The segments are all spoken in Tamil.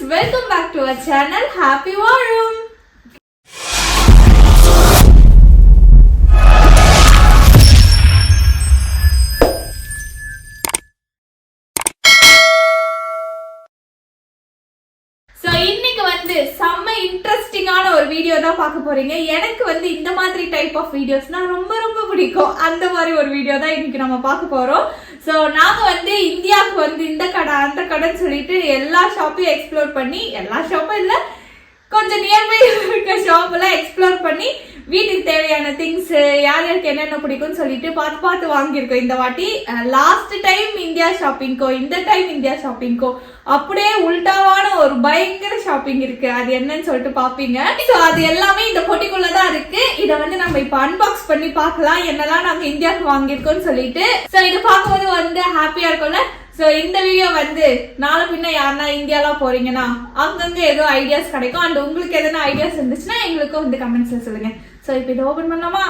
welcome back to our channel Happy Varum. So இன்னைக்கு வந்து செம்ம இன்ட்ரெஸ்டிங்கான ஒரு வீடியோ தான் பார்க்க போறீங்க. எனக்கு வந்து இந்த மாதிரி டைப் ஆஃப் வீடியோஸ்னா ரொம்ப ரொம்ப பிடிக்கும். அந்த மாதிரி ஒரு வீடியோ தான் இன்னைக்கு நம்ம பார்க்க போறோம். ஸோ நாங்க வந்து இந்தியாவுக்கு வந்து இந்த கடை அந்த கடைன்னு சொல்லிட்டு எல்லா ஷாப்பையும் எக்ஸ்ப்ளோர் பண்ணி, எல்லா ஷாப்பும் இல்லை, கொஞ்சம் நியர்பை இருக்க ஷாப் எல்லாம் எக்ஸ்ப்ளோர் பண்ணி வீட்டுக்கு தேவையான திங்ஸ் யார் யாருக்கு என்னென்ன பிடிக்கும்னு சொல்லிட்டு பார்த்து பார்த்து வாங்கியிருக்கோம். இந்த வாட்டி லாஸ்ட் டைம் இந்தியா ஷாப்பிங்கோ இந்த டைம் இந்தியா ஷாப்பிங்கோ அப்படியே உல்டாவான ஒரு பயங்கர ஷாப்பிங் இருக்கு. அது என்னன்னு சொல்லிட்டு பாப்பீங்க. ஸோ அது எல்லாமே இந்த பொட்டிக்குள்ளதான் இருக்கு. இதை வந்து நம்ம இப்ப அன்பாக்ஸ் பண்ணி பார்க்கலாம் என்னெல்லாம் நாங்க இந்தியாவுக்கு வாங்கியிருக்கோம்னு சொல்லிட்டு. ஸோ இதை பார்க்கும்போது வந்து ஹாப்பியா இருக்கும்ல. ஸோ இந்த வீடியோ வந்து நாளை பின்ன யாருன்னா இந்தியாலாம் போறீங்கன்னா அங்கங்க ஏதோ ஐடியாஸ் கிடைக்கும். அண்ட் உங்களுக்கு எதனா ஐடியாஸ் இருந்துச்சுன்னா எங்களுக்கும் வந்து கமெண்ட்ஸ்ல சொல்லுங்க. ஸோ இப்போ இதை ஓபன் பண்ணலாமா?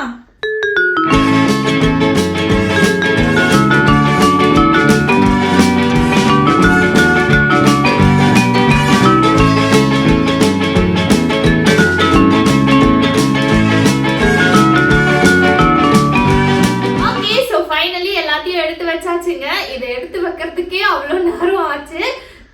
இதை எடுத்து வைக்கிறதுக்கே அவ்வளோ நேரம் ஆச்சு.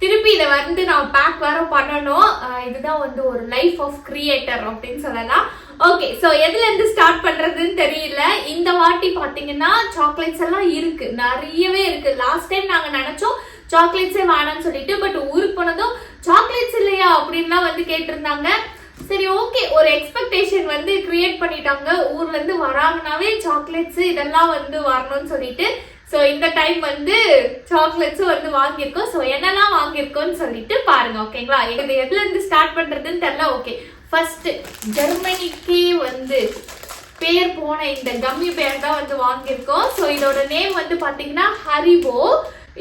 திருப்பி இதை வந்து நான் பேக் வேற பண்ணணும். இதுதான் வந்து ஒரு லைஃப் ஆஃப் கிரியேட்டர் அப்படின்னு சொல்லலாம். ஓகே, ஸோ எதுல இருந்து ஸ்டார்ட் பண்றதுன்னு தெரியல. இந்த வாட்டி பாத்தீங்கன்னா சாக்லேட்ஸ் எல்லாம் இருக்கு, நிறையவே இருக்கு. லாஸ்ட் டைம் நாங்க நினைச்சோம் சாக்லேட்ஸே வேணாம்னு சொல்லிட்டு, பட் ஊருக்கு போனதும் சாக்லேட்ஸ் இல்லையா அப்படின்லாம் வந்து கேட்டிருந்தாங்க. சரி, ஓகே, ஒரு எக்ஸ்பெக்டேஷன் வந்து கிரியேட் பண்ணிட்டாங்க. ஊர்ல இருந்து வராங்கனாவே சாக்லேட்ஸ் இதெல்லாம் வந்து வரணும்னு சொல்லிட்டு. ஸோ இந்த டைம் வந்து சாக்லேட்ஸும் வந்து வாங்கியிருக்கோம். ஸோ என்னெல்லாம் வாங்கியிருக்கோம்னு சொல்லிட்டு பாருங்க, ஓகேங்களா? இது எதுல இருந்து ஸ்டார்ட் பண்றதுன்னு தெரியல. ஓகே, ஃபர்ஸ்ட் ஜெர்மனிக்கே வந்து பேர் போன இந்த கம்மி பேர் தான் வந்து வாங்கியிருக்கோம். ஸோ இதோட நேம் வந்து பாத்தீங்கன்னா ஹரிபோ.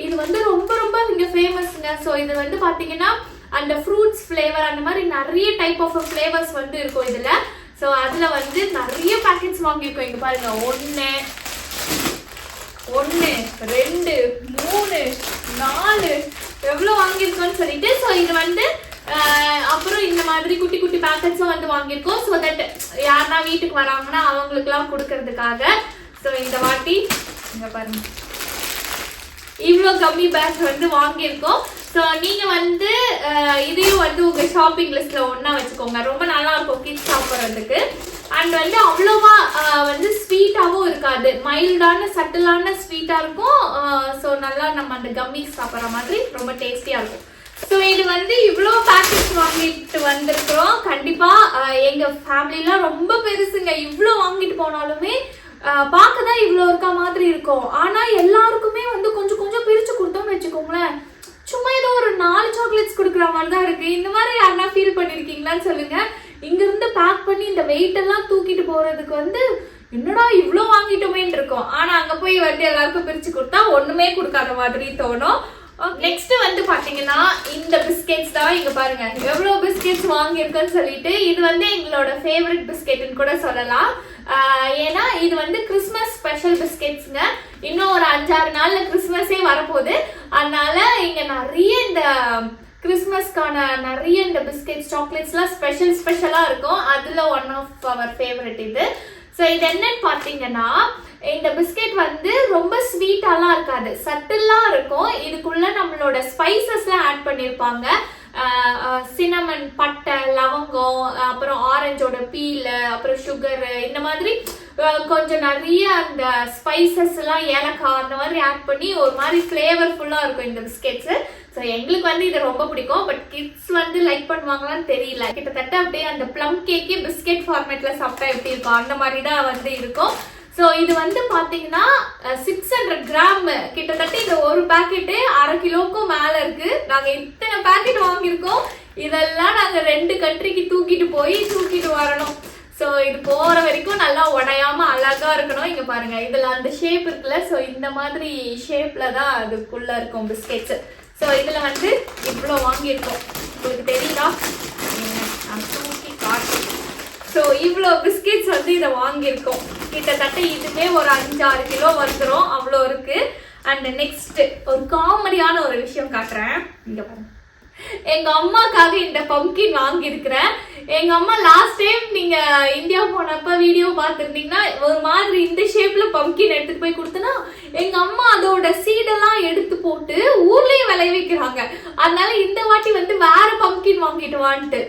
இது வந்து ரொம்ப ரொம்ப இங்க ஃபேமஸ்ங்க. ஸோ இது வந்து பாத்தீங்கன்னா அந்த ஃப்ரூட்ஸ் ஃபிளேவர் அந்த மாதிரி நிறைய டைப் ஆஃப் ஃபிளேவர்ஸ் வந்து இருக்கும் இதுல. ஸோ அதுல வந்து நிறைய பேக்கெட்ஸ் வாங்கியிருக்கோம். இங்க பாருங்க, 1 2 3 4 எவ்வளவு வாங்கியிருக்கோம்னு சொல்லிட்டு. ஸோ இது வந்து அப்புறம் இந்த மாதிரி குட்டி குட்டி பேக்கெட்ஸும் வந்து வாங்கியிருக்கோம். ஸோ தட் யாருன்னா வீட்டுக்கு வராங்கன்னா அவங்களுக்கு எல்லாம் கொடுக்கறதுக்காக. ஸோ இந்த வாட்டி இங்க பாருங்க, இவ்வளோ கம்மி பேக் வந்து வாங்கியிருக்கோம். ஸோ நீங்க வந்து இதையும் வந்து உங்க ஷாப்பிங் லிஸ்ட்ல ஒன்னா வச்சுக்கோங்க. ரொம்ப நல்லா இருக்கும் கிட்ஸ் சாப்பிட்றதுக்கு. அண்ட் வந்து அவ்வளோவா வந்து ஸ்வீட்டாகவும் இருக்காது, மைல்டான சட்டிலான ஸ்வீட்டா இருக்கும். ஸோ நல்லா நம்ம அந்த கம்மிஸ் சாப்பிட்ற மாதிரி ரொம்ப டேஸ்டியா இருக்கும். ஸோ இது வந்து இவ்வளோ பேக்கெட்ஸ் வாங்கிட்டு வந்திருக்கிறோம். கண்டிப்பா எங்க ஃபேமிலிலாம் ரொம்ப பெருசுங்க. இவ்வளோ வாங்கிட்டு போனாலுமே பார்க்கதான் இவ்வளோ இருக்க மாதிரி இருக்கும். ஆனா எல்லாருக்குமே வந்து கொஞ்சம் கொஞ்சம் பிரிச்சு கொடுத்தோம்னு வச்சுக்கோங்களேன், சும்மா ஏதோ ஒரு 4 சாக்லேட்ஸ் கொடுக்குற மாதிரி தான் இருக்கு. இந்த மாதிரி யாருன்னா ஃபீல் பண்ணிருக்கீங்களான்னு சொல்லுங்க. இங்க இருந்து பேக் பண்ணி இந்த வெயிட் எல்லாம் தூக்கிட்டு போறதுக்கு வந்து என்னடா இவ்வளோ வாங்கிட்டோமேன்னு இருக்கும். ஆனா அங்க போய் வந்து எல்லாருக்கும் பிரிச்சு கொடுத்தா ஒண்ணுமே கொடுக்காத மாதிரி தோணும். நெக்ஸ்ட் வந்து பாத்தீங்கன்னா இந்த பிஸ்கெட்ஸ் தான். இங்க பாருங்க எவ்வளவு பிஸ்கெட்ஸ் வாங்கியிருக்குன்னு சொல்லிட்டு. இது வந்து எங்களோட ஃபேவரட் பிஸ்கெட்னு கூட சொல்லலாம். ஏன்னா இது வந்து கிறிஸ்மஸ் ஸ்பெஷல் பிஸ்கெட்ஸ்ங்க. இன்னும் ஒரு 5-6 நாள்ல கிறிஸ்மஸே வரப்போகுது. அதனால இங்க நிறைய இந்த கிறிஸ்மஸ்க்கான நிறைய இந்த பிஸ்கெட்ஸ் சாக்லேட்ஸ்லாம் ஸ்பெஷலா இருக்கும். அதுல ஒன் ஆஃப் அவர் ஃபேவரட் இது. ஸோ இது என்னன்னு பாத்தீங்கன்னா, இந்த பிஸ்கெட் வந்து ரொம்ப ஸ்வீட்டாலாம் இருக்காது, சட்டிலா இருக்கும். இதுக்குள்ள நம்மளோட ஸ்பைசஸ்லாம் ஆட் பண்ணிருப்பாங்க. சினமன், பட்டை, லவங்கம், அப்புறம் ஆரஞ்சோட பீல், அப்புறம் சுகர், இந்த மாதிரி கொஞ்சம் நிறைய அந்த ஸ்பைசஸ் எல்லாம், ஏலக்காய் அந்த மாதிரி ஆட் பண்ணி ஒரு மாதிரி ஃபிளேவர்ஃபுல்லா இருக்கும் இந்த பிஸ்கெட்ஸ். ஸோ எங்களுக்கு வந்து இது ரொம்ப பிடிக்கும். பட் கிட்ஸ் வந்து லைக் பண்ணுவாங்களான்னு தெரியல. கிட்டத்தட்ட அப்படியே அந்த ப்ளம் கேக்கே பிஸ்கெட் ஃபார்மேட்ல சாப்பிட்டா எப்படி இருக்கும் அந்த மாதிரி தான் வந்து இருக்கும். ஸோ இது வந்து பாத்தீங்கன்னா 600 கிராம் கிட்டத்தட்ட. இது ஒரு பேக்கெட்டு 1/2 கிலோக்கும் மேல இருக்கு. நாங்க இத்தனை பேக்கெட் வாங்கியிருக்கோம். இதெல்லாம் நாங்க 2 கண்ட்ரிக்கு தூக்கிட்டு வரணும். ஸோ இது போற வரைக்கும் நல்லா உடையாம அழகா இருக்கணும். இங்க பாருங்க, இதுல அந்த ஷேப் இருக்குல்ல. ஸோ இந்த மாதிரி ஷேப்ல தான் அதுக்குள்ள இருக்கும் பிஸ்கெட்ஸ். ஸோ இதுல வந்து இவ்வளோ வாங்கியிருக்கோம். உங்களுக்கு தெரியுதா? நான் தூக்கி காட்டு. ஸோ இவ்வளோ பிஸ்கெட்ஸ் வந்து இதை வாங்கியிருக்கோம். கிட்டத்தட்ட இதுவே ஒரு 5-6 கிலோ வந்துடும், அவ்வளோ இருக்கு. அண்ட் நெக்ஸ்ட் ஒரு காமெடியான ஒரு விஷயம் காட்டுறேன். இங்க பாருங்க, எங்க அம்மாக்காக இந்த பம்கின் வாங்கியிருக்கிறேன். எங்க அம்மா லாஸ்ட் டைம் நீங்க இந்தியா போனப்ப வீடியோ பார்த்துருந்தீங்கன்னா ஒரு மாதிரி இந்த ஷேப்ல பம்கின் எடுத்துட்டு போய் கொடுத்தனா எங்க அம்மா அதோட சீடெல்லாம் எடுத்து போட்டு ஊர்லயே விளைவிக்கிறாங்க. அதனால இந்த வாட்டி வந்து வேற பம்கின் வாங்கிட்டு வான்ட்டு.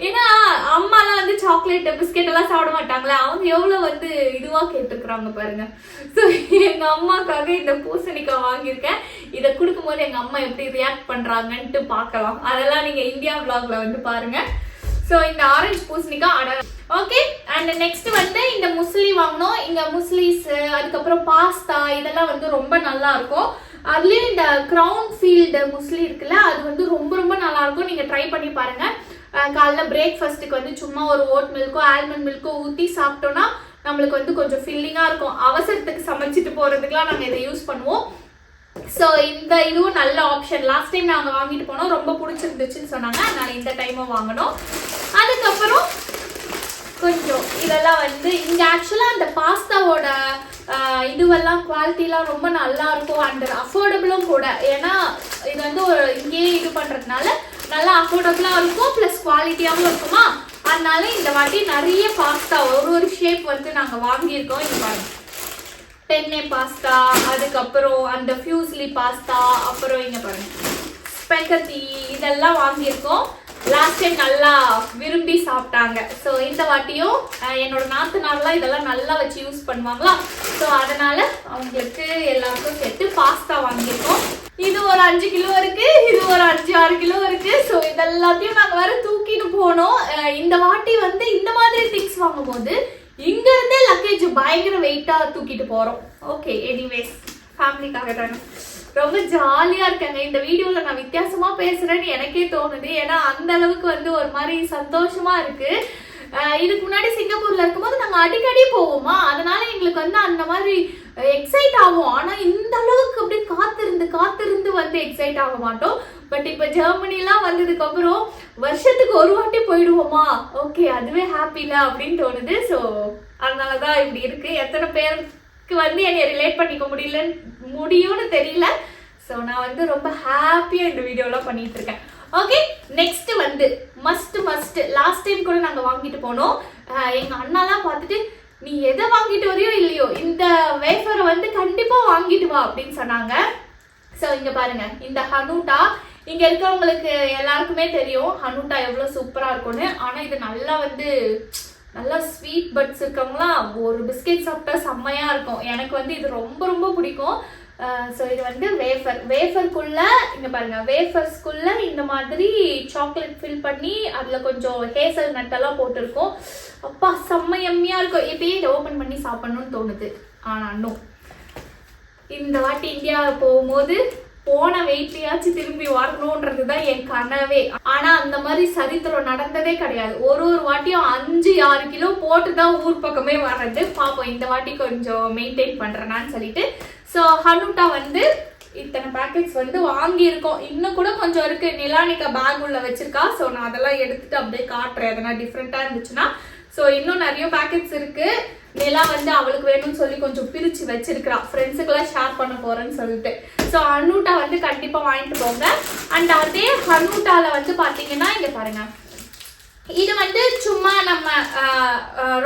ஏன்னா அம்மாலாம் வந்து சாக்லேட் பிஸ்கெட் எல்லாம் சாப்பிட மாட்டாங்களே, அவங்க எவ்வளவு வந்து இதுவா கேட்டுக்கிறாங்க பாருங்க. ஸோ எங்க அம்மாக்காக இந்த பூசணிக்காய் வாங்கியிருக்கேன். இதை கொடுக்கும் போது எங்க அம்மா எப்படி ரியாக்ட் பண்றாங்கன்ட்டு பார்க்கலாம். அதெல்லாம் நீங்க இந்தியா vlogல வந்து பாருங்க. ஸோ இந்த ஆரஞ்சு பூசணிக்காய் ஓகே. அண்ட் நெக்ஸ்ட் வந்து இந்த முஸ்லி வாங்கினோம். இங்க முஸ்லிஸ் அதுக்கப்புறம் பாஸ்தா இதெல்லாம் வந்து ரொம்ப நல்லா இருக்கும். அதுலயும் இந்த கிரவுன் ஃபீல்டு முஸ்லி இருக்குல்ல, அது வந்து ரொம்ப ரொம்ப நல்லா இருக்கும். நீங்க ட்ரை பண்ணி பாருங்க. காலைல பிரேக்ஃபாஸ்ட்டுக்கு வந்து சும்மா ஒரு ஓட் மில்க்கோ ஆல்மண்ட் மில்க்கோ ஊற்றி சாப்பிட்டோம்னா நம்மளுக்கு வந்து கொஞ்சம் ஃபில்லிங்காக இருக்கும். அவசரத்துக்கு சமைச்சிட்டு போகிறதுக்குலாம் நாங்கள் இதை யூஸ் பண்ணுவோம். ஸோ இந்த இதுவும் நல்ல ஆப்ஷன். லாஸ்ட் டைம் நாங்கள் வாங்கிட்டு போனோம், ரொம்ப பிடிச்சிருந்துச்சுன்னு சொன்னாங்க, அதனால இந்த டைமும் வாங்கினோம். அதுக்கப்புறம் கொஞ்சம் இதெல்லாம் வந்து இங்கே ஆக்சுவலாக அந்த பாஸ்தாவோட இதுவெல்லாம் குவாலிட்டிலாம் ரொம்ப நல்லா இருக்கும் அண்ட் அஃபோர்டபுளும் கூட. ஏன்னா இது வந்து ஒரு இங்கேயே இது பண்ணுறதுனால நல்லா அஃபோர்டபுளாக இருக்கும், ப்ளஸ் குவாலிட்டியாகவும் இருக்குமா. அதனால இந்த வாட்டி நிறைய பாஸ்தா ஒரு ஷேப் வந்து நாங்கள் வாங்கியிருக்கோம். இது பாருங்க, பென்னே பாஸ்தா, அதுக்கப்புறம் அந்த ஃபியூஸ்லி பாஸ்தா, அப்புறம் இங்கே பாருங்க ஸ்பெகத்தி, இதெல்லாம் வாங்கியிருக்கோம். லாஸ்ட் டைம் நல்லா விரும்பி சாப்பிட்டாங்க. ஸோ இந்த வாட்டியும் என்னோட நாத்தனார்லாம் இதெல்லாம் நல்லா வச்சு யூஸ் பண்ணுவாங்களா, ஸோ அதனால அவங்களுக்கு எல்லாருக்கும் சேர்த்து பாஸ்தா வாங்கியிருக்கோம். இது ஒரு 5 கிலோ இருக்கு, இது ஒரு 5-6 கிலோ இருக்கு. ஸோ இதெல்லாத்தையும் நாங்கள் வேற தூக்கிட்டு போனோம். இந்த வாட்டி வந்து இந்த மாதிரி திங்ஸ் வாங்கும் போது இங்க இருந்தே லக்கேஜ் பயங்கர வெயிட்டா தூக்கிட்டு போறோம். ஓகே, எனிவேஸ் ஃபேமிலிக்காக தானே ரொம்ப ஜாலியா இருக்காங்க. இந்த வீடியோல நான் வித்தியாசமா பேசுறேன்னு எனக்கே தோணுது. ஏன்னா அந்த அளவுக்கு வந்து ஒரு மாதிரி சந்தோஷமா இருக்கு. இதுக்கு முன்னாடி சிங்கப்பூர்ல இருக்கும்போது நாங்க அடிக்கடி போவோமா, அதனால எங்களுக்கு வந்து அந்த மாதிரி எக்ஸைட் ஆகும். ஆனா இந்த அளவுக்கு அப்படியே காத்திருந்து வந்து எக்ஸைட் ஆக மாட்டோம். பட் இப்ப ஜெர்மனிலாம் வந்ததுக்கு அப்புறம் வருஷத்துக்கு ஒரு வாட்டி போயிடுவோமா, ஓகே அதுவே ஹாப்பில அப்படின்னு தோணுது. ஸோ அதனாலதான் இப்படி இருக்கு. எத்தனை பேருக்கு வந்து என்னை ரிலேட் பண்ணிக்க முடியும்னு தெரியல. ஸோ நான் வந்து ரொம்ப ஹாப்பியா இந்த வீடியோலாம் பண்ணிட்டு இருக்கேன். ஓகே, நெக்ஸ்ட் வந்து மஸ்ட் லாஸ்ட் டைம் கூட நாங்க வாங்கிட்டு போனோம். எங்க அண்ணாலாம் பார்த்துட்டு நீ எதை வாங்கிட்டு வரையோ இல்லையோ இந்த வேஃபரை வந்து கண்டிப்பா வாங்கிட்டு வா அப்படின்னு சொன்னாங்க. ஸோ இங்க பாருங்க, இந்த ஹனூட்டா இங்க இருக்கவங்களுக்கு எல்லாருக்குமே தெரியும் ஹனூட்டா எவ்வளவு சூப்பரா இருக்கும்னு. ஆனா இது நல்லா வந்து நல்லா ஸ்வீட் பட்ஸ் இருக்கவங்களாம் ஒரு பிஸ்கெட் சாப்பிட்டா செம்மையா இருக்கும். எனக்கு வந்து இது ரொம்ப ரொம்ப பிடிக்கும். ஸோ இது வந்து வேஃபருக்குள்ள இங்க பாருங்க, வேஃபர்ஸ்குள்ள இந்த மாதிரி சாக்லேட் ஃபில் பண்ணி அதுல கொஞ்சம் ஹேசல் நட்டெல்லாம் போட்டிருக்கோம். அப்பா செம்ம எம்மியா இருக்கும். இப்பயே இதை ஓபன் பண்ணி சாப்பிடணும்னு தோணுது. ஆனா இன்னும் இந்த வாட்டி இந்தியா போகும்போது போன வெயிட்லயாச்சும் திரும்பி வரணும்ன்றதுதான் என் கனவே. ஆனா அந்த மாதிரி சரித்திரம் நடந்ததே கிடையாது. ஒரு வாட்டியும் 5-6 கிலோ போட்டுதான் ஊர் பக்கமே வர்றது. பாப்போம் இந்த வாட்டி கொஞ்சம் மெயின்டைன் பண்றேனான்னு சொல்லிட்டு. ஸோ ஹனூட்டா வந்து இத்தனை பேக்கெட்ஸ் வந்து வாங்கியிருக்கோம். இன்னும் கூட கொஞ்சம் இருக்கு. நிலானிகா பேக் உள்ள வச்சிருக்கா. ஸோ நான் அதெல்லாம் எடுத்துட்டு அப்படியே காட்டுறேன் எதனா டிஃப்ரெண்டா இருந்துச்சுன்னா. ஸோ இன்னும் நிறைய பேக்கெட்ஸ் இருக்கு. நிலா வந்து அவளுக்கு வேணும்னு சொல்லி கொஞ்சம் பிரிச்சு வச்சிருக்கா, ஃப்ரெண்ட்ஸுக்கெல்லாம் ஷேர் பண்ண போறேன்னு சொல்லிட்டு. ஸோ ஹனூட்டா வந்து கண்டிப்பா வாங்கிட்டு போங்க. அண்ட் அதே ஹனூட்டால வந்து பாத்தீங்கன்னா இங்க பாருங்க, இது வந்து சும்மா நம்ம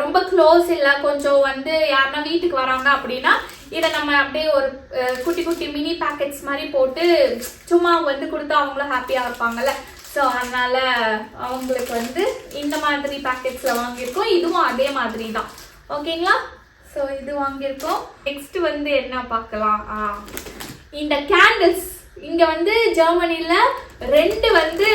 ரொம்ப க்ளோஸ் இல்ல, கொஞ்சம் வந்து யாருன்னா வீட்டுக்கு வராங்க அப்படின்னா இதை நம்ம அப்படியே ஒரு குட்டி குட்டி மினி பேக்கெட்ஸ் மாதிரி போட்டு சும்மா வந்து கொடுத்தா அவங்களும் ஹாப்பியா இருப்பாங்கல்ல. ஸோ அதனால அவங்களுக்கு வந்து இந்த மாதிரி பேக்கெட்ஸ்ல வாங்கியிருக்கோம். இதுவும் அதே மாதிரி தான். ஓகேங்களா? ஸோ இது வாங்கியிருக்கோம். நெக்ஸ்ட் வந்து என்ன பார்க்கலாம், இந்த கேண்டில்ஸ். இங்க வந்து ஜெர்மனில 2 வந்து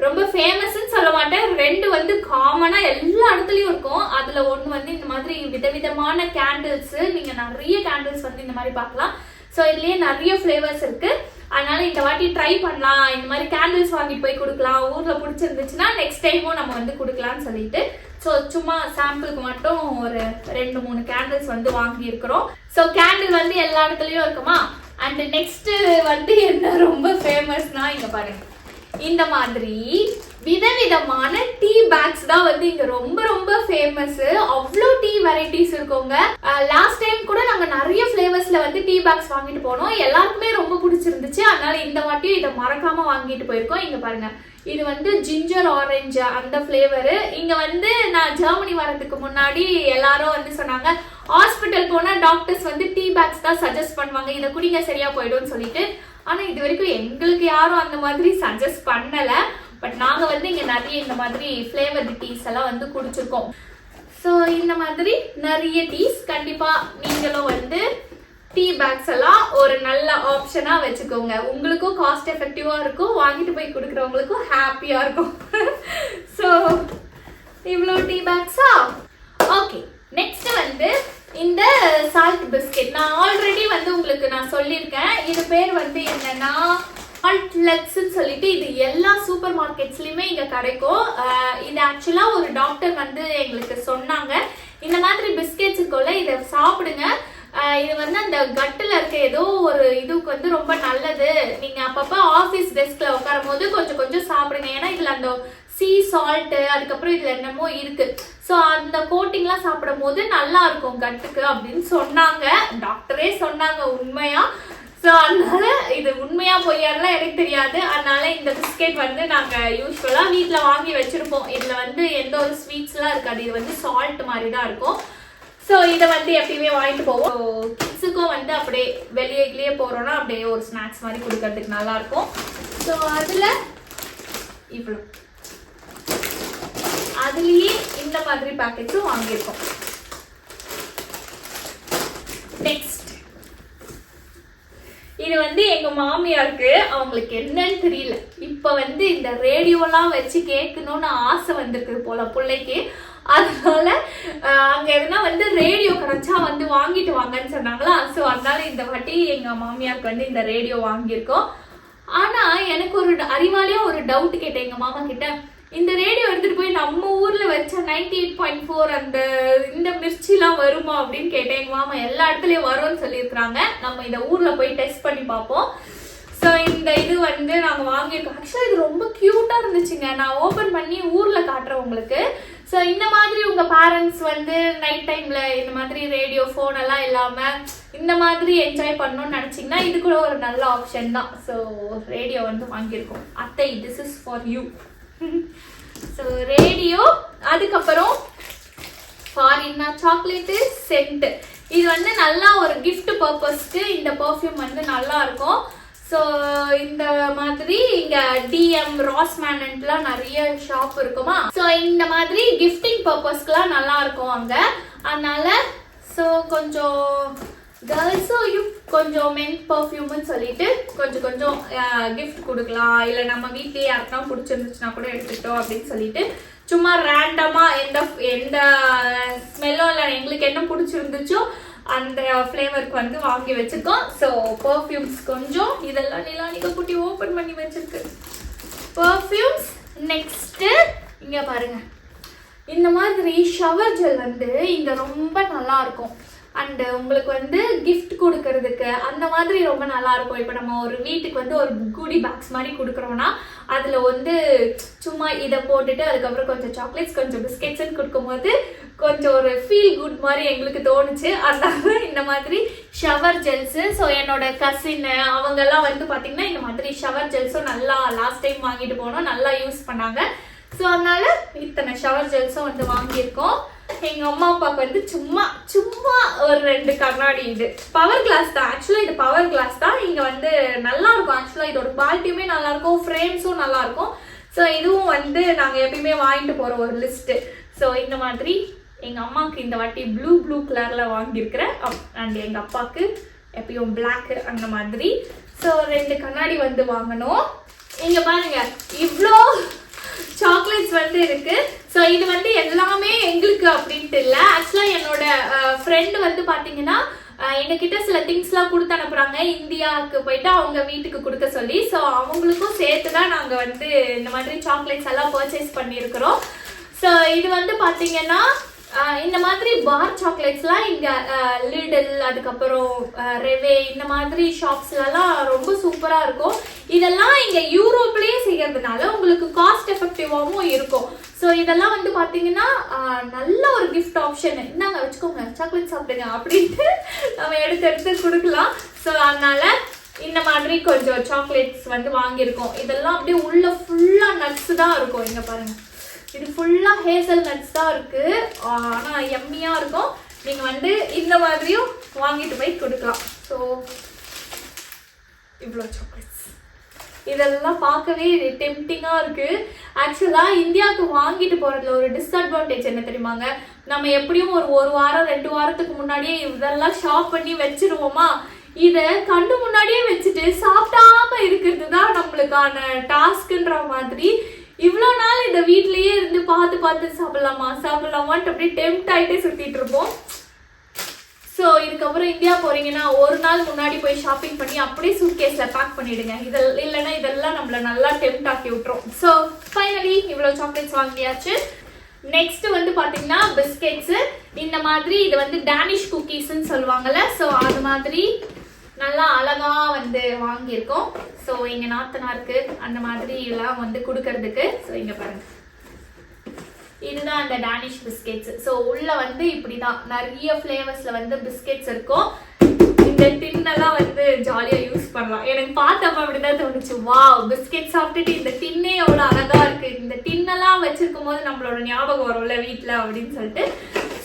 ரொம்ப ஃபேமஸ்ன்னு சொல்ல மாட்டேன், 2 வந்து காமனா எல்லா இடத்துலயும் இருக்கும். அதுல ஒண்ணு வந்து இந்த மாதிரி விதவிதமான கேண்டில்ஸ். நீங்க நிறைய கேண்டில்ஸ் வந்து இந்த மாதிரி பார்க்கலாம். ஸோ இதுலயே நிறைய ஃபிளேவர்ஸ் இருக்கு. அதனால இந்த வாட்டி ட்ரை பண்ணலாம், இந்த மாதிரி கேண்டில்ஸ் வாங்கிட்டு போய் கொடுக்கலாம். ஊர்ல பிடிச்சிருந்துச்சுன்னா நெக்ஸ்ட் டைமும் நம்ம வந்து கொடுக்கலாம்னு சொல்லிட்டு ஸோ சும்மா சாம்பிளுக்கு மட்டும் ஒரு 2-3 கேண்டில்ஸ் வந்து வாங்கி இருக்கிறோம். ஸோ கேண்டில் வந்து எல்லா இடத்துலயும் இருக்குமா. அண்ட் நெக்ஸ்ட் வந்து என்ன ரொம்ப ஃபேமஸ்னா இங்க பாருங்க, இந்த மாதிரி விதவிதமான டீ பேக்ஸ் தான் வந்து இங்க ரொம்ப ரொம்ப ஃபேமஸ். அவ்வளோ டீ வெரைட்டிஸ் இருக்குங்க. லாஸ்ட் டைம் கூட நாங்க நிறைய ஃபிளேவர்ஸ்ல வந்து டீ பேக்ஸ் வாங்கிட்டு போனோம். எல்லாருக்குமே ரொம்ப பிடிச்சிருந்துச்சு. அதனால இந்த வாட்டியும் இதை மறக்காம வாங்கிட்டு போயிருக்கோம். இங்க பாருங்க, இது வந்து ஜிஞ்சர் ஆரஞ்சு அந்த ஃபிளேவரு. இங்க வந்து நான் ஜெர்மனி வரதுக்கு முன்னாடி எல்லாரும் வந்து சொன்னாங்க, ஹாஸ்பிட்டல் போனா டாக்டர்ஸ் வந்து டீ பேக்ஸ் தான் சஜஸ்ட் பண்ணுவாங்க, இதை குடிங்க சரியா போயிடும்னு சொல்லிட்டு. ஆனா இது வரைக்கும் எங்களுக்கு யாரும் அந்த மாதிரி சஜஸ்ட் பண்ணல. பட் நாங்க வந்து இங்க நிறைய இந்த மாதிரி ஃபிளேவர்டு டீஸ் எல்லாம் வந்து குடிச்சிருக்கோம். ஸோ இந்த மாதிரி நிறைய டீஸ் கண்டிப்பா நீங்களும் வந்து டீ பேக்ஸ் எல்லாம் ஒரு நல்ல ஆப்ஷனா வச்சுக்கோங்க. உங்களுக்கும் காஸ்ட் எஃபெக்டிவா இருக்கும், வாங்கிட்டு போய் கொடுக்குறவங்களுக்கும் ஹாப்பியா இருக்கும். ஸோ இவ்வளோ டீ பேக்ஸா? ஓகே, நெக்ஸ்ட் வந்து இந்த சால்ட் பிஸ்கெட். நான் ஆல்ரெடி வந்து உங்களுக்கு நான் சொல்லியிருக்கேன். இது பேர் வந்து என்னன்னா சால்ட்லெக்ஸ்ன்னு சொல்லிட்டு. இது எல்லா சூப்பர் மார்க்கெட்ஸ்லயுமே இங்க கிடைக்கும். இது ஆக்சுவலா ஒரு டாக்டர் வந்து எங்களுக்கு சொன்னாங்க, இந்த மாதிரி பிஸ்கெட்ஸ் இருக்கும்ல, இதை சாப்பிடுங்க, இது வந்து அந்த கட்டுல இருக்க ஏதோ ஒரு இதுக்கு வந்து ரொம்ப நல்லது. நீங்க அப்பப்ப ஆபீஸ் டெஸ்க்ல உட்காரும் போது கொஞ்சம் கொஞ்சம் சாப்பிடுங்க. ஏன்னா இதுல அந்த சீ சால்ட், அதுக்கப்புறம் இதுல என்னமோ இருக்கு. ஸோ அந்த கோட்டிங்லாம் சாப்பிடும் போது நல்லா இருக்கும் கட்டுக்கு அப்படின்னு சொன்னாங்க. டாக்டரே சொன்னாங்க உண்மையா. ஸோ அதனால இது உண்மையா பொய்யாலாம் எனக்கு தெரியாது. அதனால இந்த பிஸ்கெட் வந்து நாங்க யூஸ்வலா வீட்டுல வாங்கி வச்சிருப்போம். இதுல வந்து எந்த ஒரு ஸ்வீட்ஸ்லாம் இருக்காது, இது வந்து சால்ட் மாதிரி தான் இருக்கும். ஸோ இதை வந்து எப்பயுமே வாங்கிட்டு போவோம். கிட்ஸுக்கும் வந்து அப்படியே வெளியே போறோம்னா அப்படியே ஒரு ஸ்நாக்ஸ் மாதிரி கொடுக்கறதுக்கு நல்லா இருக்கும். ஸோ அதுல இவ்வளோ, அதுலயே இந்த மாதிரி பேக்கெட்ஸும் வாங்கியிருக்கோம். நெக்ஸ்ட் இது வந்து எங்க மாமியாருக்கு, அவங்களுக்கு என்னன்னு தெரியல, இப்ப வந்து இந்த ரேடியோலாம் வச்சு கேட்கணும்னு ஆசை வந்திருக்கு போல பிள்ளைக்கு. அதனால அங்க எதுனா வந்து ரேடியோ கிடைச்சா வந்து வாங்கிட்டு வாங்கன்னு சொன்னாங்களா. ஸோ அதனால இந்த வாட்டி எங்க மாமியாருக்கு வந்து இந்த ரேடியோ வாங்கியிருக்கோம். ஆனா எனக்கு ஒரு அறிவாளியா ஒரு டவுட் கேட்டேன் எங்க மாமா கிட்ட, இந்த ரேடியோ எடுத்துட்டு போய் நம்ம ஊர்ல வச்ச 98.4 அந்த இந்த மிர்ச்சிலாம் வருமா அப்படின்னு கேட்டேன். எங்க மாமா எல்லா இடத்துலயும் வரும்னு சொல்லியிருக்கிறாங்க, நம்ம இந்த ஊர்ல போய் டெஸ்ட் பண்ணி பார்ப்போம். ஸோ இந்த இது வந்து நாங்கள் வாங்கியிருக்கோம். ஆக்சுவலாக இது ரொம்ப க்யூட்டா இருந்துச்சுங்க. நான் ஓப்பன் பண்ணி ஊர்ல காட்டுறேன் உங்களுக்கு. ஸோ இந்த மாதிரி உங்க பேரண்ட்ஸ் வந்து நைட் டைம்ல இந்த மாதிரி ரேடியோ ஃபோன் எல்லாம் இல்லாம இந்த மாதிரி என்ஜாய் பண்ணணும்னு நினைச்சீங்கன்னா இது கூட ஒரு நல்ல ஆப்ஷன் தான். ஸோ ரேடியோ வந்து வாங்கியிருக்கோம். அத்தை, this is for you. So radio, அதுக்கப்புறம் ஃபாரின்னா சாக்லேட்டு சென்ட். இது வந்து நல்லா ஒரு கிஃப்ட் பர்பஸ்க்கு இந்த பர்ஃப்யூம் வந்து நல்லா இருக்கும். ஸோ இந்த மாதிரி இங்க டிஎம் ராஸ்மேன்லாம் நிறைய ஷாப் இருக்குமா. ஸோ இந்த மாதிரி கிஃப்டிங் பர்பஸ்க்குலாம் நல்லா இருக்கும் அங்க. அதனால ஸோ கொஞ்சம் கேர்ள்ஸும் கொஞ்சம் மென் பர்ஃப்யூம்னு சொல்லிட்டு கொஞ்சம் கொஞ்சம் கிஃப்ட் கொடுக்கலாம். இல்லை நம்ம வீட்லயே யாருக்கா பிடிச்சிருந்துச்சுன்னா கூட எடுத்துக்கிட்டோம் அப்படின்னு சொல்லிட்டு சும்மா ரேண்டமா எந்த ஸ்மெல்லும் இல்லை, எங்களுக்கு என்ன பிடிச்சிருந்துச்சோ அந்த ஃப்ளேவருக்கு வந்து வாங்கி வச்சிருக்கோம். ஸோ பர்ஃப்யூம்ஸ் கொஞ்சம் இதெல்லாம் நிலானிகா குட்டி ஓப்பன் பண்ணி வச்சிருக்கு பர்ஃப்யூம்ஸ். நெக்ஸ்ட் இங்க பாருங்க, இந்த மாதிரி ஷவர் ஜெல் வந்து இங்க ரொம்ப நல்லா இருக்கும். அண்ட் உங்களுக்கு வந்து கிஃப்ட் கொடுக்கறதுக்கு அந்த மாதிரி ரொம்ப நல்லா இருக்கும். இப்போ நம்ம ஒரு வீட்டுக்கு வந்து ஒரு குடி பேக்ஸ் மாதிரி கொடுக்குறோம்னா அதில் வந்து சும்மா இதை போட்டுட்டு அதுக்கப்புறம் கொஞ்சம் சாக்லேட்ஸ் கொஞ்சம் பிஸ்கெட்ஸ்ன்னு கொடுக்கும்போது கொஞ்சம் ஒரு ஃபீல் குட் மாதிரி எங்களுக்கு தோணுச்சு. அதனால இந்த மாதிரி ஷவர் ஜெல்ஸு. ஸோ என்னோட கசின் அவங்கெல்லாம் வந்து பார்த்தீங்கன்னா இந்த மாதிரி ஷவர் ஜெல்ஸும் நல்லா லாஸ்ட் டைம் வாங்கிட்டு போனோம், நல்லா யூஸ் பண்ணாங்க. ஸோ அதனால இத்தனை ஷவர் ஜெல்ஸும் வந்து வாங்கியிருக்கோம். எங்க அம்மா அப்பாவுக்கு வந்து சும்மா சும்மா ஒரு 2 கண்ணாடி, இது பவர் கிளாஸ் தான். ஆக்சுவலா இது பவர் கிளாஸ் தான். இங்க வந்து நல்லா இருக்கும். ஆக்சுவலா இதோட குவாலிட்டியுமே நல்லா இருக்கும், ஃப்ரேம்ஸும் நல்லா இருக்கும். ஸோ இதுவும் வந்து நாங்க எப்பயுமே வாங்கிட்டு போற ஒரு லிஸ்ட். ஸோ இந்த மாதிரி எங்க அம்மாவுக்கு இந்த வாட்டி ப்ளூ கலர்ல வாங்கியிருக்கிறேன். அண்ட் எங்க அப்பாவுக்கு எப்பயும் பிளாக் அந்த மாதிரி. ஸோ 2 கண்ணாடி வந்து வாங்கணும். இங்க பாருங்க இவ்வளோ சாக்லேட்ஸ் வந்து இருக்கு. ஸோ இது வந்து எல்லாமே எங்களுக்கு அப்படின்ட்டு இல்லை. ஆக்சுவலாக என்னோட ஃப்ரெண்டு வந்து பார்த்தீங்கன்னா எங்ககிட்ட சில திங்ஸ்லாம் கொடுத்து அனுப்புறாங்க இந்தியாவுக்கு போயிட்டு அவங்க வீட்டுக்கு கொடுக்க சொல்லி. ஸோ அவங்களுக்கும் சேர்த்து தான் நாங்கள் வந்து இந்த மாதிரி சாக்லேட்ஸ் எல்லாம் பர்ச்சேஸ் பண்ணியிருக்கிறோம். ஸோ இது வந்து பார்த்தீங்கன்னா இந்த மாதிரி பார் சாக்லேட்ஸ்லாம் இங்கே லிடில் அதுக்கப்புறம் ரெவே இந்த மாதிரி ஷாப்ஸ்லலாம் ரொம்ப சூப்பராக இருக்கும். இதெல்லாம் இங்கே யூரோப்லேயே செய்யறதுனால உங்களுக்கு காஸ்ட் எஃபெக்டிவாகவும் இருக்கும். ஸோ இதெல்லாம் வந்து பார்த்தீங்கன்னா நல்ல ஒரு கிஃப்ட் ஆப்ஷன். இந்தாங்க வச்சுக்கோங்க, சாக்லேட் சாப்பிடுங்க அப்படின்ட்டு நம்ம எடுத்து கொடுக்கலாம். ஸோ அதனால இந்த மாதிரி கொஞ்சம் சாக்லேட்ஸ் வந்து வாங்கியிருக்கோம். இதெல்லாம் அப்படியே உள்ள ஃபுல்லாக நட்ஸ் தான் இருக்கும். இங்கே பாருங்க, இது ஃபுல்லாக ஹேசல் நட்ஸ் தான் இருக்கு. ஆனால் எம்மியாக இருக்கும். நீங்கள் வந்து இந்த மாதிரியும் வாங்கிட்டு போய் கொடுக்கலாம். ஸோ இவ்வளோ சாக்லேட்ஸ் இதெல்லாம் பார்க்கவே டெம்டிங்காக இருக்குது. ஆக்சுவலாக இந்தியாவுக்கு வாங்கிட்டு போகிறதுல ஒரு டிஸ்அட்வான்டேஜ் என்ன தெரியுமாங்க, நம்ம எப்படியும் ஒரு வாரம் 2 வாரத்துக்கு முன்னாடியே இதெல்லாம் ஷாப் பண்ணி வச்சிருவோமா. இதை கண்ணு முன்னாடியே வச்சுட்டு சாப்பிடாம இருக்கிறது தான் நம்மளுக்கான டாஸ்க்குன்ற மாதிரி இவ்வளோ நாள் இந்த வீட்லேயே இருந்து பார்த்து சாப்பிடலாமான்ட்டு அப்படியே டெம்ட் ஆகிட்டே சுற்றிட்டு இருப்போம். ஸோ இதுக்கப்புறம் இந்தியா போறீங்கன்னா ஒரு நாள் முன்னாடி போய் ஷாப்பிங் பண்ணி அப்படியே சூட்கேஸில் பேக் பண்ணிடுங்க. இல்லைன்னா இதெல்லாம் நம்மளை நல்லா டெம்ட் ஆக்கி விட்டுரும். ஸோ ஃபைனலி இவ்வளோ சாக்லேட்ஸ் வாங்கியாச்சு. நெக்ஸ்ட் வந்து பார்த்தீங்கன்னா பிஸ்கெட்ஸு. இந்த மாதிரி இது வந்து டேனிஷ் குக்கீஸ்ன்னு சொல்லுவாங்கல்ல, ஸோ அது மாதிரி நல்லா அழகாக வந்து வாங்கியிருக்கோம். ஸோ இங்கே நாத்தனாருக்கு அந்த மாதிரி எல்லாம் வந்து கொடுக்கறதுக்கு. ஸோ இங்கே பாருங்க, இதுதான் அந்த டேனிஷ் பிஸ்கெட்ஸ். ஸோ உள்ள வந்து இப்படிதான் நிறைய ஃப்ளேவர்ஸ்ல வந்து பிஸ்கெட்ஸ் இருக்கும். இந்த டின்னெல்லாம் வந்து ஜாலியாக யூஸ் பண்ணலாம். எனக்கு பார்த்தப்ப அப்படிதான் தோணுச்சு, வா பிஸ்கெட் சாப்பிட்டுட்டு இந்த டின்னே எவ்வளோ அழகா இருக்கு, இந்த டின்னெல்லாம் வச்சிருக்கும் போது நம்மளோட ஞாபகம் வரும்ல வீட்டில் அப்படின்னு சொல்லிட்டு.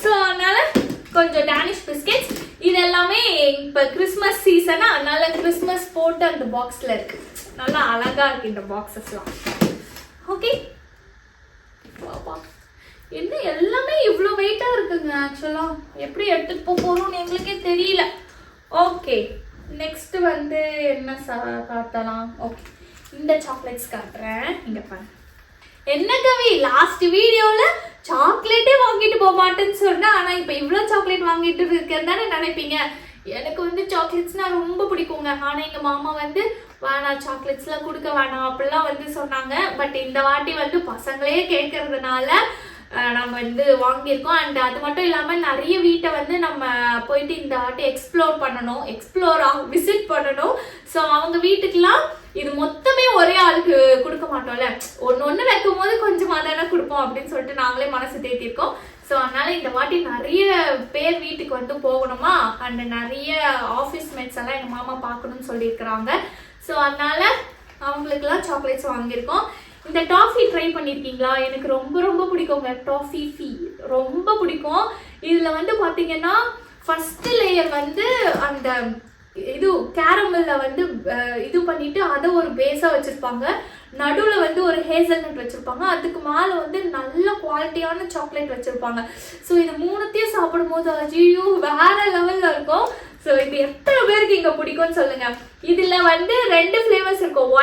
ஸோ அதனால கொஞ்சம் டேனிஷ் பிஸ்கெட்ஸ். இது எல்லாமே இப்போ கிறிஸ்மஸ் சீசனா, அதனால கிறிஸ்மஸ் போட்டு அந்த பாக்ஸ்ல இருக்கு. நல்லா அழகா இருக்கு இந்த பாக்ஸஸ்லாம். ஓகே, என்ன எல்லாமே இவ்வளோ வெயிட்டா இருக்குங்க. ஆக்சுவலா எப்படி எடுத்துட்டு போறோம்னு எங்களுக்கே தெரியல. ஓகே, நெக்ஸ்ட் வந்து என்ன காட்டலாம். ஓகே, இந்த சாக்லேட்ஸ் காட்டுறேன். இங்க பாருங்க. என்ன கவி, லாஸ்ட் வீடியோல சாக்லேட்டே வாங்கிட்டு போக மாட்டேன்னு சொன்னேன், ஆனா இப்ப இவ்வளவு சாக்லேட் வாங்கிட்டு இருக்கேன்னு தானே நினைப்பீங்க. எனக்கு வந்து சாக்லேட்ஸ்னா ரொம்ப பிடிக்குங்க. ஆனா எங்க மாமா வந்து வேணாம், சாக்லேட்ஸ்லாம் கொடுக்க வேணாம் அப்படிலாம் வந்து சொன்னாங்க. பட் இந்த வாட்டி வந்து பசங்களே கேட்கறதுனால நம்ம வந்து வாங்கியிருக்கோம். அண்ட் அது மட்டும் இல்லாமல் நிறைய வீட்டை வந்து நம்ம போயிட்டு இந்த வாட்டி விசிட் பண்ணணும். ஸோ அவங்க வீட்டுக்கெல்லாம் இது மொத்தமே ஒரே ஆளுக்கு கொடுக்க மாட்டோம்ல, ஒன்று வைக்கும் போது கொஞ்சமாக தானே கொடுப்போம் அப்படின்னு சொல்லிட்டு நாங்களே மனசு தேத்திருக்கோம். ஸோ அதனால இந்த வாட்டி நிறைய பேர் வீட்டுக்கு வந்து போகணுமா, அண்ட் நிறைய ஆஃபீஸ் மேட்ஸ் எல்லாம் எங்கள் மாமா பார்க்கணும்னு சொல்லியிருக்கிறாங்க. ஸோ அதனால அவங்களுக்குலாம் சாக்லேட்ஸ் வாங்கியிருக்கோம். இந்த டாஃபி ட்ரை பண்ணியிருக்கீங்களா? எனக்கு ரொம்ப ரொம்ப பிடிக்குங்க. டாஃபி ரொம்ப பிடிக்கும். இதில் வந்து பார்த்தீங்கன்னா ஃபர்ஸ்ட் லேயர் வந்து அந்த இது கேரமல்ல வந்து இது பண்ணிட்டு அதை ஒரு பேஸாக வச்சுருப்பாங்க. நடுவில் வந்து ஒரு ஹேசல்நட் வச்சுருப்பாங்க. அதுக்கு மேலே வந்து நல்ல குவாலிட்டியான சாக்லேட் வச்சுருப்பாங்க. ஸோ இது மூணுத்தையும் சாப்பிடும் போது ஐயோ வேற லெவலில் இருக்கும். ஸோ இது எத்தனை பேருக்கு இங்கே பிடிக்கும்னு சொல்லுங்க. இதில் வந்து 2 ஃப்ளேவர்ஸ் இருக்கும்,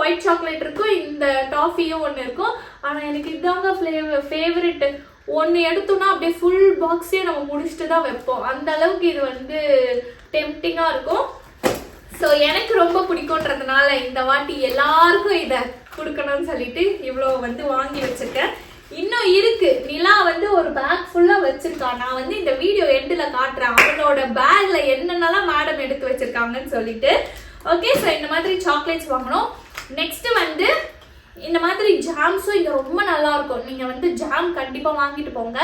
ஒயிட் சாக்லேட் இருக்கும், இந்த டாஃபியும் ஒன்று இருக்கும். ஆனால் எனக்கு இதாங்க ஃபேவரெட். ஒன்று எடுத்தோம்னா அப்படியே ஃபுல் பாக்ஸே நம்ம முடிச்சுட்டு தான் வைப்போம். அந்த அளவுக்கு இது வந்து டெம்டிங்காக இருக்கும். ஸோ எனக்கு ரொம்ப பிடிக்கும்ன்றதுனால இந்த வாட்டி எல்லாருக்கும் இதை கொடுக்கணும்னு சொல்லிட்டு இவ்வளோ வந்து வாங்கி வச்சிருக்கேன். இன்னும் இருக்கு. நிலா வந்து ஒரு பேக் ஃபுல்லா வச்சிருக்கா. நான் வந்து இந்த வீடியோ எண்டில் காட்டுறேன் அவளோட பேக்ல என்னென்னலாம் மேடம் எடுத்து வச்சிருக்காங்கன்னு சொல்லிட்டு. ஓகே, ஸோ இந்த மாதிரி சாக்லேட்ஸ் வாங்கணும். நெக்ஸ்ட் வந்து இந்த மாதிரி ஜாம்ஸும் இங்கே ரொம்ப நல்லா இருக்கும். நீங்கள் வந்து ஜாம் கண்டிப்பாக வாங்கிட்டு போங்க.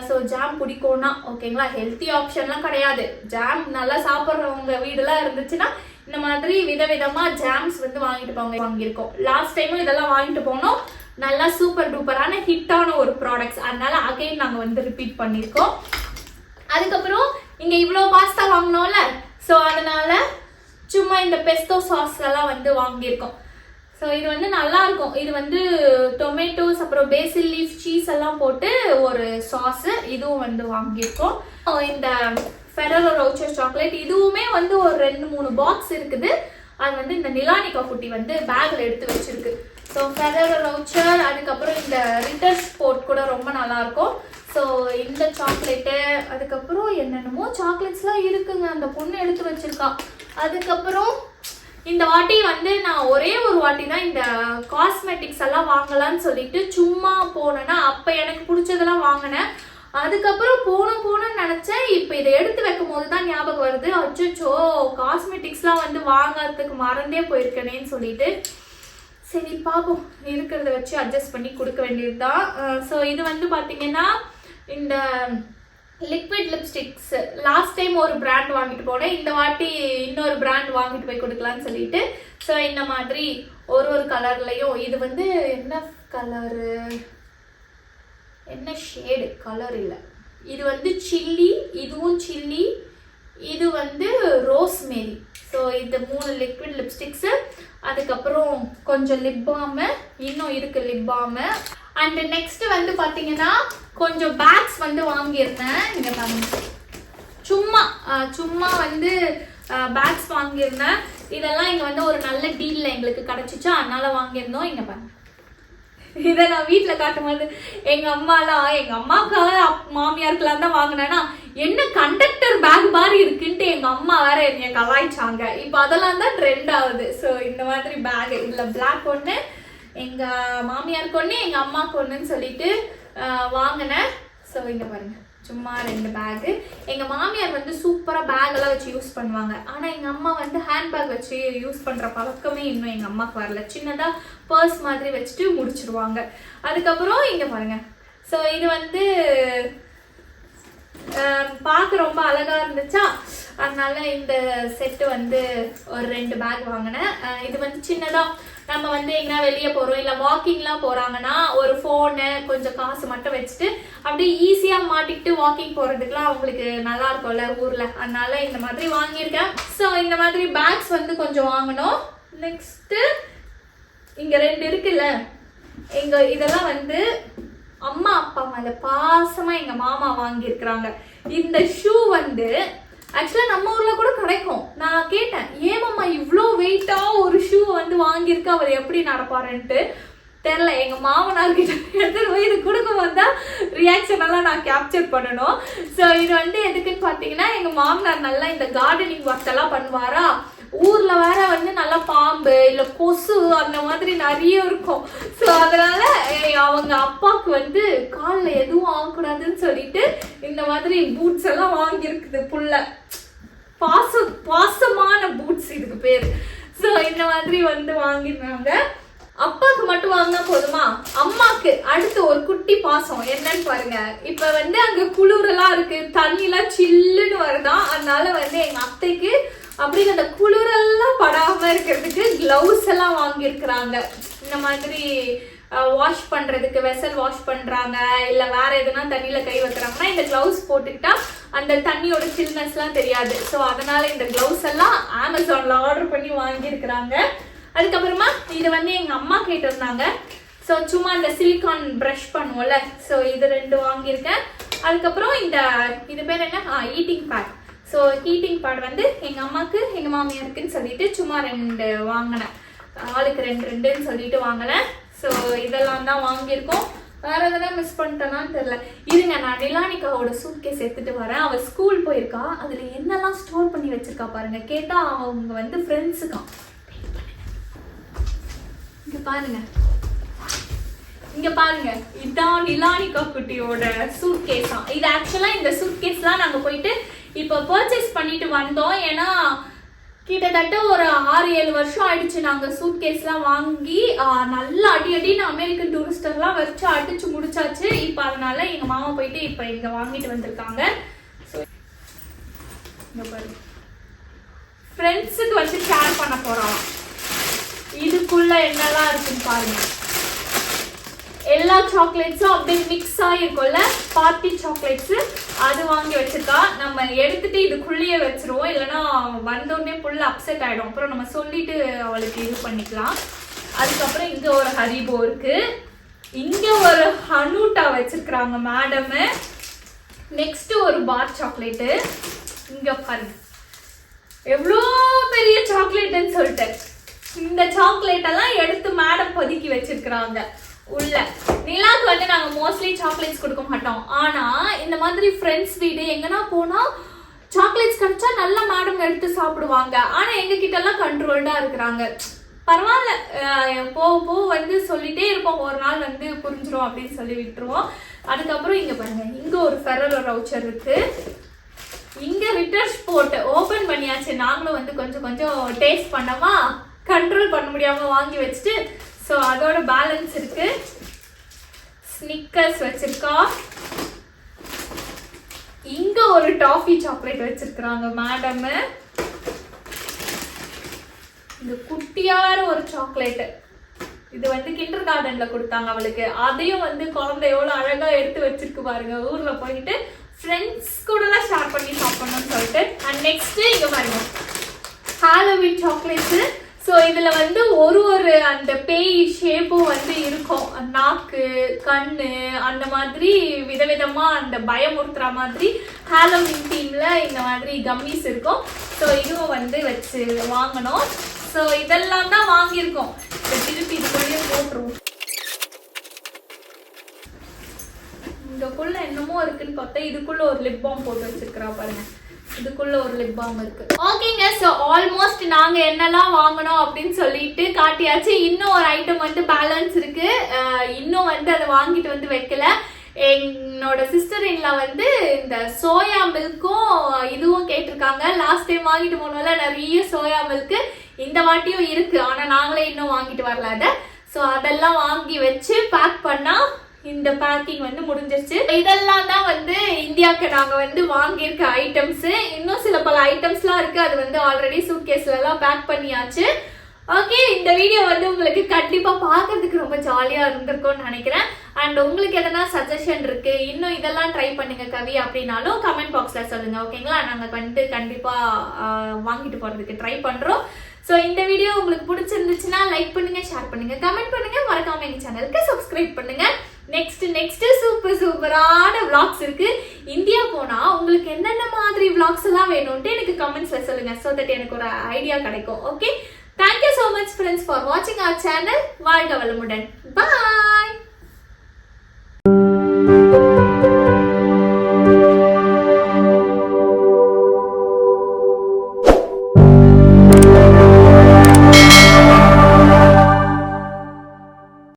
ஸோ ஜாம் பிடிக்கும்னா ஓகேங்களா. ஹெல்த்தி ஆப்ஷன்லாம் கிடையாது. ஜாம் நல்லா சாப்பிட்றவங்க வீடெல்லாம் இருந்துச்சுன்னா இந்த மாதிரி விதவிதமாக ஜாம்ஸ் வந்து வாங்கியிருக்கோம். லாஸ்ட் டைமும் இதெல்லாம் வாங்கிட்டு போனோம். நல்லா சூப்பர் டூப்பரான ஹிட்டான ஒரு ப்ராடக்ட்ஸ். அதனால அகைன் நாங்கள் வந்து ரிப்பீட் பண்ணியிருக்கோம். அதுக்கப்புறம் இங்கே இவ்வளோ பாஸ்தா வாங்கினோம்ல, ஸோ அதனால சும்மா இந்த பெஸ்டோ சாஸ் எல்லாம் வந்து வாங்கியிருக்கோம். ஸோ இது வந்து நல்லா இருக்கும். இது வந்து டொமேட்டோஸ் அப்புறம் பேசில் லீஃப் சீஸ் எல்லாம் போட்டு ஒரு சாஸ், இதுவும் வந்து வாங்கியிருக்கோம். இந்த ஃபெரரோ ரோச்சர் சாக்லேட் இதுவுமே வந்து ஒரு 2-3 பாக்ஸ் இருக்குது. அது வந்து இந்த நிலானிகா குட்டி வந்து பேக்ல எடுத்து வச்சிருக்கு. ஸோ ஃபெரரோ ரோச்சர், அதுக்கப்புறம் இந்த ரிட்டர் ஸ்போர்ட் கூட ரொம்ப நல்லா இருக்கும். ஸோ இந்த சாக்லேட்டு, அதுக்கப்புறம் என்னென்னமோ சாக்லேட்ஸ்லாம் இருக்குங்க, அந்த பொண்ணு எடுத்து வச்சிருக்கா. அதுக்கப்புறம் இந்த வாட்டி வந்து நான் ஒரே ஒரு வாட்டி தான் இந்த காஸ்மெட்டிக்ஸ் எல்லாம் வாங்கலாம்னு சொல்லிட்டு சும்மா போனேன்னா அப்போ எனக்கு பிடிச்சதெல்லாம் வாங்கினேன். அதுக்கப்புறம் போகணும்னு நினச்சேன். இப்போ இதை எடுத்து வைக்கும் போது தான் ஞாபகம் வருது, அச்சோ காஸ்மெட்டிக்ஸ்லாம் வந்து வாங்கிறதுக்கு மறந்தே போயிருக்கேனேன்னு சொல்லிட்டு சரி பாப்போம், இருக்கிறத வச்சு அட்ஜஸ்ட் பண்ணி கொடுக்க வேண்டியது தான். ஸோ இது வந்து பார்த்தீங்கன்னா இந்த லிக்விட் லிப்ஸ்டிக்ஸ் லாஸ்ட் டைம் ஒரு பிராண்ட் வாங்கிட்டு போனேன், இந்த வாட்டி இன்னொரு பிராண்ட் வாங்கிட்டு போய் கொடுக்கலான்னு சொல்லிட்டு. ஸோ இந்த மாதிரி ஒரு கலர்லையும், இது வந்து என்ன கலரு, என்ன ஷேடு கலர் இல்லை, இது வந்து சில்லி, இதுவும் சில்லி, இது வந்து ரோஸ்மேரி. ஸோ இந்த 3 லிக்விட் லிப்ஸ்டிக்ஸு, அதுக்கப்புறம் கொஞ்சம் லிப் பாமு, இன்னும் இருக்கு லிப் பாமு. அண்ட் நெக்ஸ்ட் வந்து பார்த்தீங்கன்னா கொஞ்சம் பேக்ஸ் வந்து வாங்கியிருந்தேன். இங்கே பாருங்க, சும்மா வந்து பேக்ஸ் வாங்கியிருந்தேன். இதெல்லாம் இங்கே வந்து ஒரு நல்ல டீலில் எங்களுக்கு கிடச்சிச்சா, அதனால வாங்கியிருந்தோம். இங்கே பாருங்க, இதை நான் வீட்டில் காட்டும் போது எங்கள் அம்மாவுக்காக மாமியாருக்கெல்லாம் தான் வாங்கினேன்னா, என்ன கண்டக்டர் பேக் மாதிரி இருக்குன்ட்டு எங்கள் அம்மா வேற என்னைய கலாய்ச்சாங்க. இப்போ அதெல்லாம் தான் ட்ரெண்ட் ஆகுது. ஸோ இந்த மாதிரி பேக், இதில் பிளாக் ஒன்று, எங்கள் மாமியாருக்கு ஒன்று, எங்கள் அம்மாவுக்கு ஒன்றுன்னு சொல்லிட்டு வாங்கினேன். ஸோ இங்கே பாருங்கள், சும்மா 2 பேகு. எங்கள் மாமியார் வந்து சூப்பராக பேக்கெல்லாம் வச்சு யூஸ் பண்ணுவாங்க. ஆனால் எங்கள் அம்மா வந்து ஹேண்ட்பேக் வச்சு யூஸ் பண்ணுற பழக்கமே இன்னும் எங்கள் அம்மாவுக்கு வரல. சின்னதாக பர்ஸ் மாதிரி வச்சுட்டு முடிச்சிருவாங்க. அதுக்கப்புறம் இங்கே பாருங்கள், ஸோ இது வந்து பார்க்க ரொம்ப அழகாக இருந்துச்சா, அதனால இந்த செட்டு வந்து ஒரு 2 பேக் வாங்கினேன். இது வந்து சின்னதாக நம்ம வந்து எங்கன்னா வெளியே போகிறோம் இல்லை வாக்கிங்லாம் போகிறாங்கன்னா ஒரு ஃபோனு கொஞ்சம் காசு மட்டும் வச்சுட்டு அப்படியே ஈஸியாக மாட்டிக்கிட்டு வாக்கிங் போகிறதுக்குலாம் அவங்களுக்கு நல்லா இருக்கும்ல ஊரில், அதனால இந்த மாதிரி வாங்கியிருக்கேன். ஸோ இந்த மாதிரி பேக்ஸ் வந்து கொஞ்சம் வாங்கினோம். நெக்ஸ்ட்டு இங்கே 2 இருக்குல்ல, இதெல்லாம் வந்து அம்மா அப்பா மேலே பாசமாக எங்கள் மாமா வாங்கியிருக்கிறாங்க. இந்த ஷூ வந்து ஆக்சுவலாக நம்ம ஊரில் கூட கிடைக்கும். நான் கேட்டேன், ஏமாம்மா இவ்வளோ வெயிட்டாக ஒரு ஷூ வந்து வாங்கியிருக்க, அவர் எப்படி நடப்பாருன்ட்டு தெரில. எங்கள் மாமனார்கிட்ட எடுத்துகிட்டு போய் இது கொடுக்க வந்தால் ரியாக்ஷன் எல்லாம் நான் கேப்சர் பண்ணணும். ஸோ இது வந்து எதுக்குன்னு பார்த்தீங்கன்னா, எங்கள் மாமனார் நல்லா இந்த கார்டனிங் ஒர்க் எல்லாம் பண்ணுவாரா, ஊரில் வேற வந்து நல்லா பாம்பு இல்லை கொசு அந்த மாதிரி நிறைய இருக்கும். ஸோ அதனால அவங்க அப்பாவுக்கு வந்து காலில் எதுவும் ஆகக்கூடாதுன்னு சொல்லிட்டு இந்த மாதிரி பூட்ஸ் எல்லாம் வாங்கியிருக்குது. புள்ள பாசமான பூட்ஸ் இதுக்கு பேர். ஸோ இந்த மாதிரி வந்து வாங்கிருந்தாங்க. அப்பாவுக்கு மட்டும் வாங்கினா போதுமா, அம்மாக்கு அடுத்து ஒரு குட்டி பாசம் என்னன்னு பாருங்க. இப்ப வந்து அங்க குளிரெல்லாம் இருக்கு, தண்ணிலாம் சில்லுன்னு வருதான், அதனால வந்து எங்க அத்தைக்கு அப்படி அந்த குளிரெல்லாம் படாம இருக்கிறதுக்கு கிளவுஸ் எல்லாம் வாங்கியிருக்கிறாங்க. இந்த மாதிரி வாஷ் பண்றதுக்கு, வெசல் வாஷ் பண்றாங்க இல்ல வேற எதுனா தண்ணியில கை வைக்கிறாங்கன்னா இந்த கிளவுஸ் போட்டுக்கிட்டா அந்த தண்ணியோட சில்னஸ்லாம் தெரியாது. ஸோ அதனால இந்த கிளவுஸ் எல்லாம் அமேசான்ல ஆர்டர் பண்ணி வாங்கியிருக்கிறாங்க. அதுக்கப்புறமா இது வந்து எங்க அம்மா கேட்டிருந்தாங்க. ஸோ சும்மா இந்த சிலிக்கான் ப்ரஷ் பண்ணுவோம்ல, ஸோ இது 2 வாங்கியிருக்கேன். அதுக்கப்புறம் இது பேர் என்ன, heating pad. So heating pad வந்து எங்கள் அம்மாவுக்கு எங்கள் மாமியாருக்குன்னு சொல்லிட்டு சும்மா 2 வாங்கினேன். ஆளுக்கு 2 சொல்லிட்டு வாங்கினேன். ஸோ இதெல்லாம் தான் வாங்கியிருக்கோம். வேற எதனா மிஸ் பண்ணிட்டேனான்னு தெரியல. இருங்க, நான் நிலானிகாவோட சூட்கேஸ் எடுத்துட்டு வரேன். அவள் ஸ்கூல் போயிருக்கா, அதில் என்னெல்லாம் ஸ்டோர் பண்ணி வச்சிருக்கா பாருங்க. கேட்டால் அவங்க வந்து ஃப்ரெண்ட்ஸுக்கான். இங்க பாருங்க, இதான் நிலானிகா குட்டியோட சூட்கேஸா. இது ஆக்சுவலா இந்த சூட்கேஸ்லாம் நாங்க போயிட்டு இப்போ பர்ச்சேஸ் பண்ணிட்டு வந்தோம். ஏன்னா கிட்டத்தட்ட ஒரு 6-7 வருஷம் ஆயிடுச்சு நாங்க சூட்கேஸ்லாம் வாங்கி. நல்லா அடின்னு அமெரிக்கன் டூரிஸ்டர்லாம் வச்சு அடிச்சு முடிச்சாச்சு. இப்போ அதனால எங்க மாமா போயிட்டு இப்போ இங்க வாங்கிட்டு வந்திருக்காங்க. ஃப்ரெண்ட்ஸுக்கு வந்து ஷேர் பண்ண போறோம். இதுக்குள்ள என்னெல்லாம் இருக்குன்னு பாருங்க. எல்லா சாக்லேட்ஸும் அப்படியே மிக்ஸ் ஆகிருக்கும்ல, பார்ட்டி சாக்லேட்ஸு அது வாங்கி வச்சிருக்கா. நம்ம எடுத்துட்டு இதுக்குள்ளேயே வச்சிருவோம், இல்லைன்னா வந்தோடனே ஃபுல்லா அப்செட் ஆகிடும். அப்புறம் நம்ம சொல்லிட்டு அவளுக்கு இது பண்ணிக்கலாம். அதுக்கப்புறம் இங்கே ஒரு ஹரிபோ இருக்கு, இங்கே ஒரு ஹனூட்டா வச்சிருக்கிறாங்க மேடமு. நெக்ஸ்ட் ஒரு பார் சாக்லேட்டு. இங்கே பாருங்க எவ்வளோ பெரிய சாக்லேட்டுன்னு சொல்லிட்டு இந்த சாக்லேட் எல்லாம் எடுத்து மேடம் பதுக்கி வச்சிருக்கிறாங்க உள்ள. நிலாக்கு வந்து நாங்க மோஸ்ட்லி சாக்லேட்ஸ் கொடுக்க மாட்டோம். ஆனா இந்த மாதிரி ஃப்ரெண்ட்ஸ் வீடு எங்கன்னா போனா சாக்லேட்ஸ் கிடைச்சா நல்லா மேடம் எடுத்து சாப்பிடுவாங்க. ஆனா எங்க கிட்ட எல்லாம் கண்ட்ரோல்டா இருக்கிறாங்க. பரவாயில்ல, போக வந்து சொல்லிட்டே இருப்போம், ஒரு நாள் வந்து புரிஞ்சிரும் அப்படின்னு சொல்லி விட்டுருவோம். அதுக்கப்புறம் இங்க பாருங்க, இங்க ஒரு ஃபெரரோ ரவுச்சர் இருக்கு. இங்க ரிட்டர்ஸ் போட்டு ஓபன் பண்ணியாச்சு. நாங்களும் வந்து கொஞ்சம் கொஞ்சம் டேஸ்ட் பண்ணமா, கண்ட்ரோல் பண்ண முடியாம வாங்கி வச்சுட்டு, ஸோ அதோட பேலன்ஸ் இருக்கு. ஸ்னிக்கர்ஸ் வச்சிருக்கா. இங்க ஒரு டாஃபி சாக்லேட் வச்சிருக்காங்க மேடம். இந்த குட்டியார ஒரு சாக்லேட், இது வந்து கிண்டர் கார்டன்ல கொடுத்தாங்க அவளுக்கு. அதையும் வந்து குழந்தை எவ்வளவு அழகா எடுத்து வச்சிருக்கு பாருங்க. ஊர்ல போயிட்டு ஃப்ரெண்ட்ஸ் கூட எல்லாம் ஷேர் பண்ணி சாப்பிடணும்னு சொல்லிட்டு. அண்ட் நெக்ஸ்ட் இங்க பாருங்க, ஹாலோவின் சாக்லேட்ஸ். ஸோ இதுல வந்து ஒரு அந்த பேய் ஷேப்பும் வந்து இருக்கும். நாக்கு, கண்ணு, அந்த மாதிரி விதவிதமா அந்த பயமுறுத்துற மாதிரி ஹாலோவின் தீம்ல இந்த மாதிரி கம்மிஸ் இருக்கும். ஸோ இதுவும் வந்து வச்சு வாங்கணும். ஸோ இதெல்லாம் தான் வாங்கியிருக்கோம். திருப்பி இதுக்குள்ளேயே போட்டுருவோம். இதுக்குள்ள என்னமோ இருக்குன்னு பார்த்தா இதுக்குள்ள ஒரு லிப் பாம் போட்டு வச்சிருக்கிறா பாருங்க. இதுக்குள்ள ஒரு லிப் பாம் இருக்கு. ஓகேங்க, சோ ஆல்மோஸ்ட் நாங்க என்னெல்லாம் வாங்கணும் அப்படின்னு சொல்லிட்டு காட்டியாச்சு. இன்னும் ஒரு ஐட்டம் வந்து பேலன்ஸ் இருக்கு. இன்னும் வந்து அதை வாங்கிட்டு வந்து வைக்கல. என்னோட சிஸ்டர் இன்லா வந்து இந்த சோயா மில்க்கும் இதுவும் கேட்டிருக்காங்க. லாஸ்ட் டைம் வாங்கிட்டு போனோம்ல நிறைய சோயா மில்க், இந்த வாட்டியும் இருக்கு. ஆனா நாங்களே இன்னும் வாங்கிட்டு வரல அதை. ஸோ அதெல்லாம் வாங்கி வச்சு பேக் பண்ணா இந்த பேக்கிங் வந்து முடிஞ்சிருச்சு. இதெல்லாம் தான் வந்து இந்தியாவுக்கு நாங்க வந்து வாங்கியிருக்க ஐட்டம்ஸ். இன்னும் சில பல ஐட்டம்ஸ்லாம் இருக்கு. அது வந்து ஆல்ரெடி சூட்கேஸ்ல எல்லாம் பேக் பண்ணியாச்சு. ஓகே, இந்த வீடியோ வந்து உங்களுக்கு கண்டிப்பா பார்க்கறதுக்கு ரொம்ப ஜாலியா இருந்திருக்கும்னு நினைக்கிறேன். அண்ட் உங்களுக்கு எதனா சஜஷன் இருக்கு, இன்னும் இதெல்லாம் ட்ரை பண்ணுங்க கவி அப்படின்னாலும் கமெண்ட் பாக்ஸ்ல சொல்லுங்க. ஓகேங்களா, நாங்க வந்து கண்டிப்பா வாங்கிட்டு போறதுக்கு ட்ரை பண்றோம். ஸோ இந்த வீடியோ உங்களுக்கு பிடிச்சிருந்துச்சுன்னா லைக் பண்ணுங்க, ஷேர் பண்ணுங்க, கமெண்ட் பண்ணுங்க, மறக்காம எங்க சேனலுக்கு சப்ஸ்கிரைப் பண்ணுங்க. நெக்ஸ்ட் சூப்பரான vlogs இருக்கு. இந்தியா போனா உங்களுக்கு என்னென்ன மாதிரி vlogs எல்லாம் வேணும்ட்டு எனக்கு கமெண்ட்ஸ்ல சொல்லுங்க. ஸோ தட் எனக்கு ஒரு ஐடியா கிடைக்கும். Okay, thank you so much friends for வாட்சிங் அவர் சேனல். வாழ்க வளமுடன். பாய்.